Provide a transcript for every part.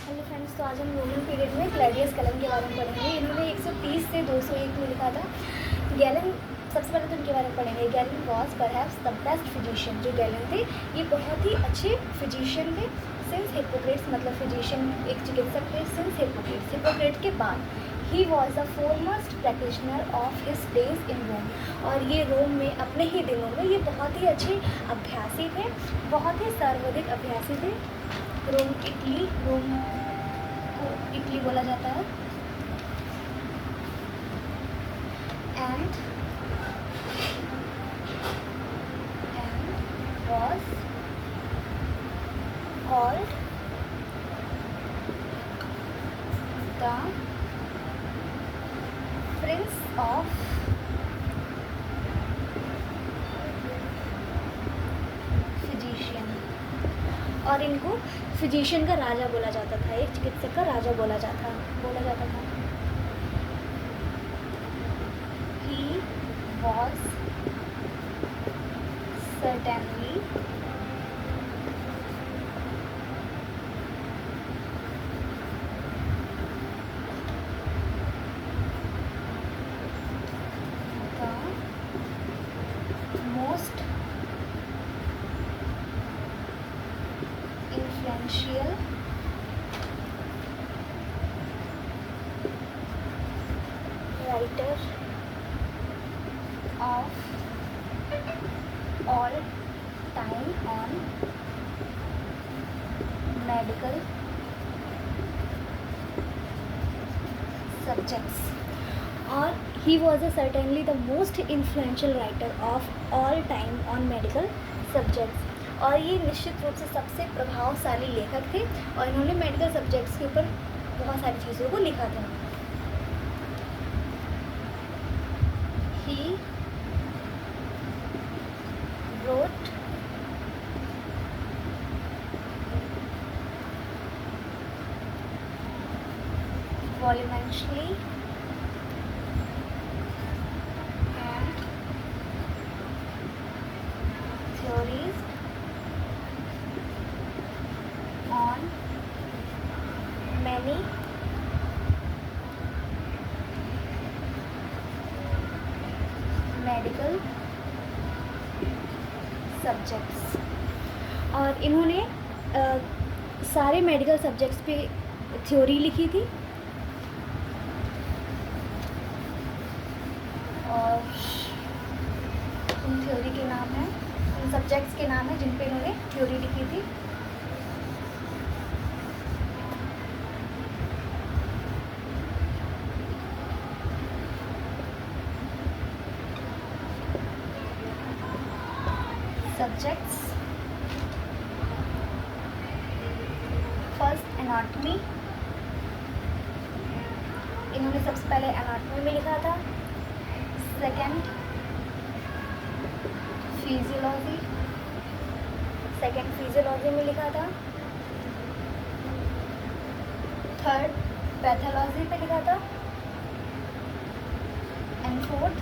Hello friends, तो आज हम रोमन पीरियड में क्लैडियस गैलन के बारे में पढ़ेंगे। इन्होंने 130 से 201 में लिखा था। गैलन, सबसे पहले तो इनके बारे में पढ़ेंगे। Gallon was perhaps the best physician. जो गैलन थे ये बहुत ही अच्छे फिजिशियन थे। सिंस हिप्पोक्रेट्स, मतलब फिजिशियन एक चिकित्सक थे। सिंस हिप्पोक्रेट्स, हिप्पोक्रेट के बाद ही was the foremost practitioner of his days in Rome. और ये रोम में अपने ही दिनों में ये बहुत ही अच्छे अभ्यासी थे, बहुत ही सर्वाधिक अभ्यासी थे। रोम को इटली बोला जाता है। And was called the Prince of physician. और इनको फिजिशियन का राजा बोला जाता था, एक चिकित्सक का राजा बोला जाता था। He was certainly the most influential writer of all time on medical subjects। और he was certainly the most influential writer of all time on medical subjects। और ये निश्चित रूप से सबसे प्रभावशाली लेखक थे और इन्होंने मेडिकल सब्जेक्ट्स के ऊपर बहुत सारी चीज़ों को लिखा था। ही wrote voluminously and theories on many medical subjects। और इन्होंने सारे मेडिकल सब्जेक्ट्स पे थ्योरी लिखी थी। और उन थ्योरी के नाम हैं, उन सब्जेक्ट्स के नाम हैं जिन पे इन्होंने थ्योरी लिखी थी। Subjects, first anatomy. इन्होंने सबसे पहले एनाटॉमी में लिखा था। सेकंड फिजियोलॉजी में लिखा था। थर्ड पैथोलॉजी पे लिखा था। एंड फोर्थ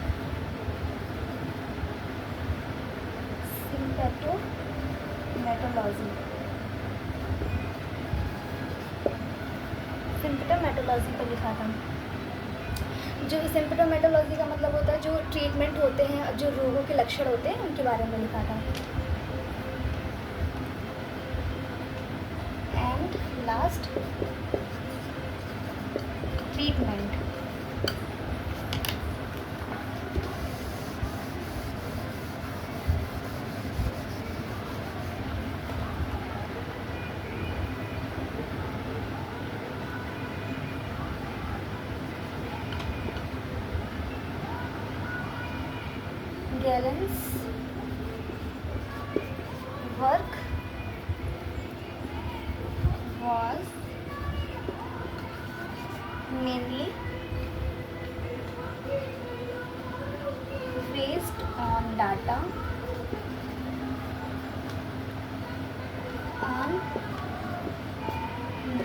सिम्पटोमेटोलॉजी पे लिखा था। जो सिम्पटोमेटोलॉजी का मतलब होता है जो ट्रीटमेंट होते हैं, जो रोगों के लक्षण होते हैं उनके बारे में लिखा था। And last treatment. Galen's work was mainly based on data on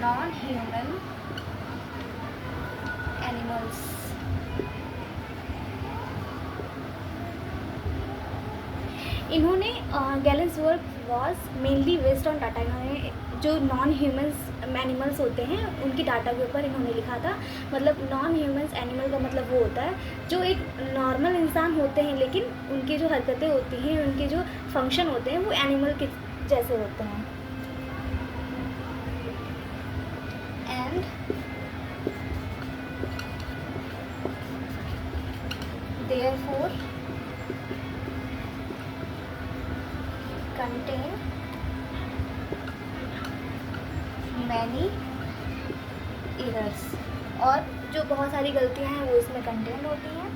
non-human animals। इन्होंने gallons work was mainly based on data. इन्होंने जो नॉन ह्यूमंस एनिमल्स होते हैं उनकी डाटा के ऊपर इन्होंने लिखा था। मतलब नॉन ह्यूमन्स एनिमल का मतलब वो होता है जो एक नॉर्मल इंसान होते हैं लेकिन उनकी जो हरकतें होती हैं, उनके जो फंक्शन होते हैं वो एनिमल के जैसे होते हैं। And therefore contain many errors, और जो बहुत सारी गलतियां हैं वो इसमें कंटेन होती हैं।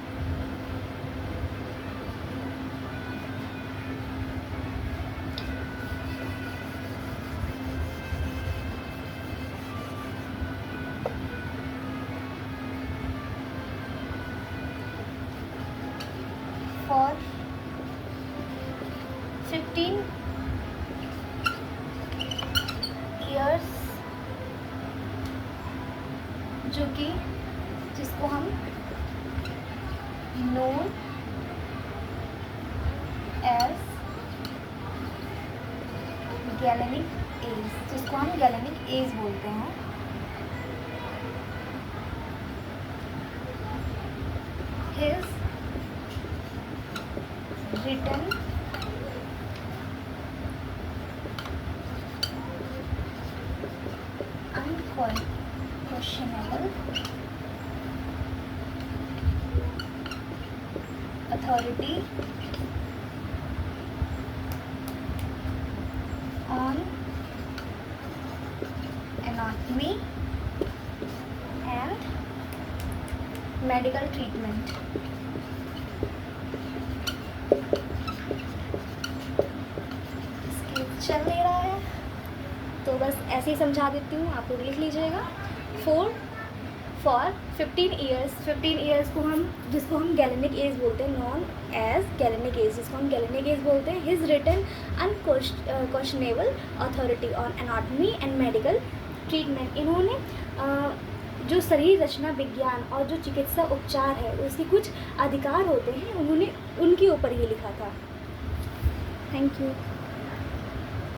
For 15 years जो कि जिसको हम known as गैलेनिक एज, जिसको हम गैलेनिक एज बोलते हैं, his written unquestionable authority on anatomy and medical treatment। चल नहीं रहा है तो बस ऐसे ही समझा देती हूँ, आप लोग लिख लीजिएगा। फॉर 15 ईयर्स को हम, जिसको हम गैलेनिक एज बोलते हैं, नॉन एज गैलेनिक एज, जिसको हम गैलेनिक एज बोलते हैं, his written unquestionable authority on anatomy and medical treatment. इन्होंने जो शरीर रचना विज्ञान और जो चिकित्सा उपचार है उसके कुछ अधिकार होते हैं, उन्होंने उनके ऊपर ही लिखा था। Thank you.